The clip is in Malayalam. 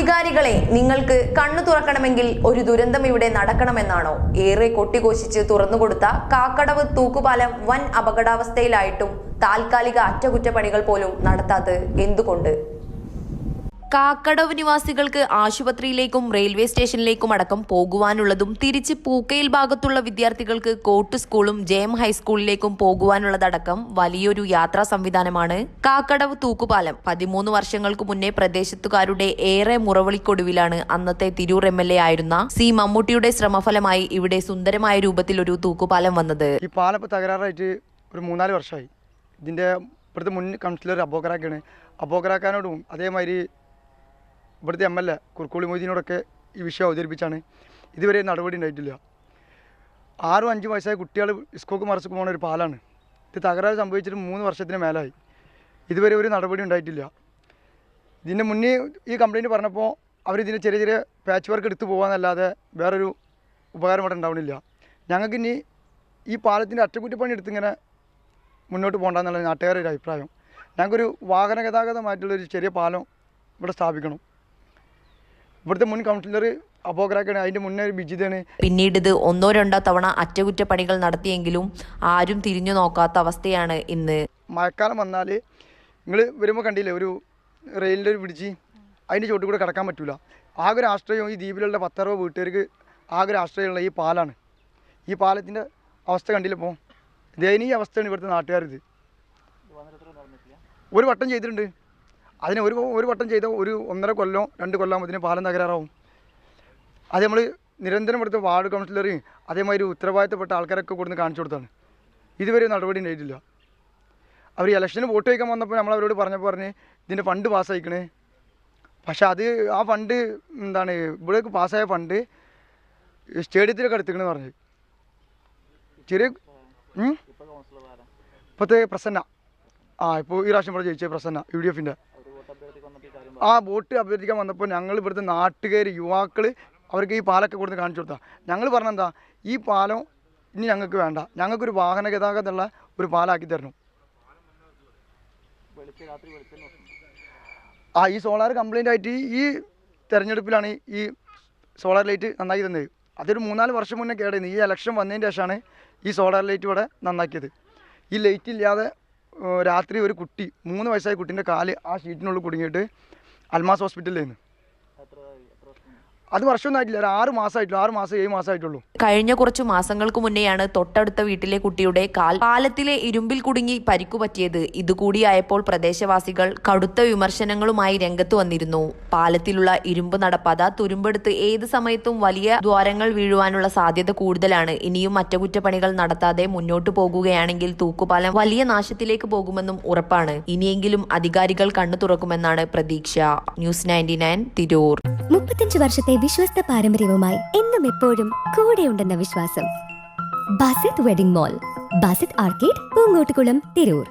അധികാരികളെ, നിങ്ങൾക്ക് കണ്ണു തുറക്കണമെങ്കിൽ ഒരു ദുരന്തം ഇവിടെ നടക്കണമെന്നാണോ? ഏറെ കൊട്ടിഘോഷിച്ച് തുറന്നുകൊടുത്ത കാക്കടവ് തൂക്കുപാലം വൻ അപകടാവസ്ഥയിലായിട്ടും താൽക്കാലിക അറ്റകുറ്റപ്പണികൾ പോലും നടത്താത്തത് എന്തുകൊണ്ട്? കാക്കടവ് നിവാസികൾക്ക് ആശുപത്രിയിലേക്കും റെയിൽവേ സ്റ്റേഷനിലേക്കും അടക്കം പോകുവാനുള്ളതും തിരിച്ച് പൂക്കയിൽ ഭാഗത്തുള്ള വിദ്യാർത്ഥികൾക്ക് കോട്ട് സ്കൂളും ജെഎം ഹൈസ്കൂളിലേക്കും പോകുവാനുള്ളതടക്കം വലിയൊരു യാത്രാ സംവിധാനമാണ് കാക്കടവ് തൂക്കുപാലം. 13 വർഷങ്ങൾക്ക് മുന്നേ പ്രദേശത്തുകാരുടെ ഏറെ മുറവിളിക്കൊടുവിലാണ് അന്നത്തെ തിരൂർ MLA ആയിരുന്ന സി മമ്മൂട്ടിയുടെ ശ്രമഫലമായി ഇവിടെ സുന്ദരമായ രൂപത്തിൽ ഒരു തൂക്കുപാലം വന്നത്. ഈ പാലം തകരാറായിട്ട് ഒരു 3-4 വർഷമായി. ഇതിന്റെ ഇവിടുത്തെ മുൻ കൗൺസിലർ അബോക്കറാക്കാനോടും അതേമാതിരി ഇവിടുത്തെ MLA കുർക്കോളി മൊയ്തീനോടൊക്കെ ഈ വിഷയം അവതരിപ്പിച്ചാണ്. ഇതുവരെ നടപടി ഉണ്ടായിട്ടില്ല. 6-5 വയസ്സായ കുട്ടികൾ സ്കൂൾക്ക് മറച്ചു പോകുന്ന ഒരു പാലാണ്. ഇത് തകരാറ് സംഭവിച്ചിട്ട് 3 വർഷത്തിന് മേലായി. ഇതുവരെ ഒരു നടപടി ഉണ്ടായിട്ടില്ല. ഇതിൻ്റെ മുന്നേ ഈ കംപ്ലയിൻറ്റ് പറഞ്ഞപ്പോൾ അവരിതിന് ചെറിയ ചെറിയ പാച്ച് വർക്ക് എടുത്തു പോകാമെന്നല്ലാതെ വേറൊരു ഉപകാരം ഇവിടെ ഉണ്ടാവണില്ല. ഞങ്ങൾക്ക് ഇനി ഈ പാലത്തിൻ്റെ അറ്റകുറ്റപ്പണി എടുത്തിങ്ങനെ മുന്നോട്ട് പോകണ്ടെന്നുള്ള നാട്ടുകാരുടെ ഒരു അഭിപ്രായം. ഞങ്ങൾക്കൊരു വാഹന ഗതാഗതമായിട്ടുള്ളൊരു ചെറിയ പാലം ഇവിടെ സ്ഥാപിക്കണം. ഇവിടുത്തെ മുൻ കൗൺസിലർ അബോക്കറാക്കാണ്, അതിൻ്റെ മുന്നേ ഒരു ബിജിതാണ്. പിന്നീട് ഇത് 1-2 തവണ അറ്റകുറ്റപ്പണികൾ നടത്തിയെങ്കിലും ആരും തിരിഞ്ഞു നോക്കാത്ത അവസ്ഥയാണ് ഇന്ന്. മഴക്കാലം വന്നാൽ നിങ്ങൾ വരുമ്പോൾ കണ്ടില്ലേ, ഒരു റെയിലിൻ്റെ ഒരു പിടിച്ച് അതിൻ്റെ ചോട്ടിൽ കൂടെ കിടക്കാൻ പറ്റില്ല. ആകെ ഒരു ആശ്രയം ഈ ദ്വീപിലുള്ള 10-60 വീട്ടുകാർക്ക് ആകെ ഒരു ആശ്രയമുള്ള ഈ പാലാണ്. ഈ പാലത്തിൻ്റെ അവസ്ഥ കണ്ടില്ല. ഇപ്പോൾ ദയനീയ അവസ്ഥയാണ് ഇവിടുത്തെ നാട്ടുകാരിത്. ഒരു വട്ടം ചെയ്തിട്ടുണ്ട്. അതിന് ഒരു വട്ടം ചെയ്ത ഒരു 1.5 കൊല്ലം 2 കൊല്ലം പാലം തകരാറാവും. അത് നമ്മൾ നിരന്തരം ഇവിടുത്തെ വാർഡ് കൗൺസിലറേയും അതേമാതിരി ഉത്തരവാദിത്തപ്പെട്ട ആൾക്കാരൊക്കെ കൊടുത്ത് കാണിച്ചു കൊടുത്താണ്. ഇതുവരെ നടപടി ഉണ്ടായിട്ടില്ല. അവർ ഇലക്ഷന് വോട്ട് വയ്ക്കാൻ വന്നപ്പോൾ നമ്മൾ അവരോട് പറഞ്ഞ് ഇതിൻ്റെ ഫണ്ട് പാസ്സായിക്കണേ. പക്ഷെ അത് ആ ഫണ്ട് എന്താണ് ഇവിടേക്ക് പാസ്സായ ഫണ്ട് സ്റ്റേഡിയത്തിലൊക്കെ എടുത്തിക്കണമെന്ന് പറഞ്ഞു. ചെറിയ ഇപ്പോഴത്തെ പ്രസന്ന ഇപ്പോൾ ഈ പ്രാവശ്യം ഇവിടെ ജയിച്ച പ്രസന്ന UDFൻ്റെ ആ വോട്ട് അഭ്യർത്ഥിക്കാൻ വന്നപ്പോൾ ഞങ്ങൾ ഇവിടുത്തെ നാട്ടുകാർ യുവാക്കൾ അവർക്ക് ഈ പാലൊക്കെ കൊടുത്ത് കാണിച്ചു കൊടുത്താൽ ഞങ്ങൾ പറഞ്ഞെന്താ, ഈ പാലം ഇനി ഞങ്ങൾക്ക് വേണ്ട, ഞങ്ങൾക്കൊരു വാഹന ഗതാഗതമുള്ള ഒരു പാലാക്കി തരണം. ഈ സോളാർ കംപ്ലൈൻ്റ് ആയിട്ട് ഈ തെരഞ്ഞെടുപ്പിലാണ് ഈ സോളാർ ലൈറ്റ് നന്നാക്കി തന്നത്. അതൊരു 3-4 വർഷം മുന്നേ കേടായിരുന്നു. ഈ ഇലക്ഷൻ വന്നതിന് ശേഷമാണ് ഈ സോളാർ ലൈറ്റ് ഇവിടെ നന്നാക്കിയത്. ഈ ലൈറ്റ് ഇല്ലാതെ രാത്രി ഒരു കുട്ടി 3 വയസ്സായ കുട്ടീൻ്റെ കാല് ആ ഷീറ്റിനുള്ളിൽ കുടുങ്ങിയിട്ട് അൽമാസ് ഹോസ്പിറ്റലിലായിരുന്നു. അത് വർഷമൊന്നും ആയിട്ടില്ല, ഒരു 6 മാസമായിട്ടുള്ളൂ. 6 മാസം 7 മാസമായിട്ടുള്ളൂ. കഴിഞ്ഞ കുറച്ചു മാസങ്ങൾക്ക് മുന്നെയാണ് തൊട്ടടുത്ത വീട്ടിലെ കുട്ടിയുടെ കാൽ പാലത്തിലെ ഇരുമ്പിൽ കുടുങ്ങി പരിക്കു പറ്റിയത്. ഇതുകൂടിയായപ്പോൾ പ്രദേശവാസികൾ കടുത്ത വിമർശനങ്ങളുമായി രംഗത്ത് വന്നിരുന്നു. പാലത്തിലുള്ള ഇരുമ്പ് നടപ്പാത തുരുമ്പെടുത്ത് ഏത് സമയത്തും വലിയ ദ്വാരങ്ങൾ വീഴുവാനുള്ള സാധ്യത കൂടുതലാണ്. ഇനിയും അറ്റകുറ്റപ്പണികൾ നടത്താതെ മുന്നോട്ടു പോകുകയാണെങ്കിൽ തൂക്കുപാലം വലിയ നാശത്തിലേക്ക് പോകുമെന്നും ഉറപ്പാണ്. ഇനിയെങ്കിലും അധികാരികൾ കണ്ണു തുറക്കുമെന്നാണ് പ്രതീക്ഷ. ന്യൂസ് 99 തിരൂർ. 35 വർഷത്തെ വിശ്വസ്ത പാരമ്പര്യവുമായി എന്നും എപ്പോഴും കൂടെയുണ്ടെന്ന വിശ്വാസം. Basith wedding mall, Basith arcade, Poongottukulam, Tirur.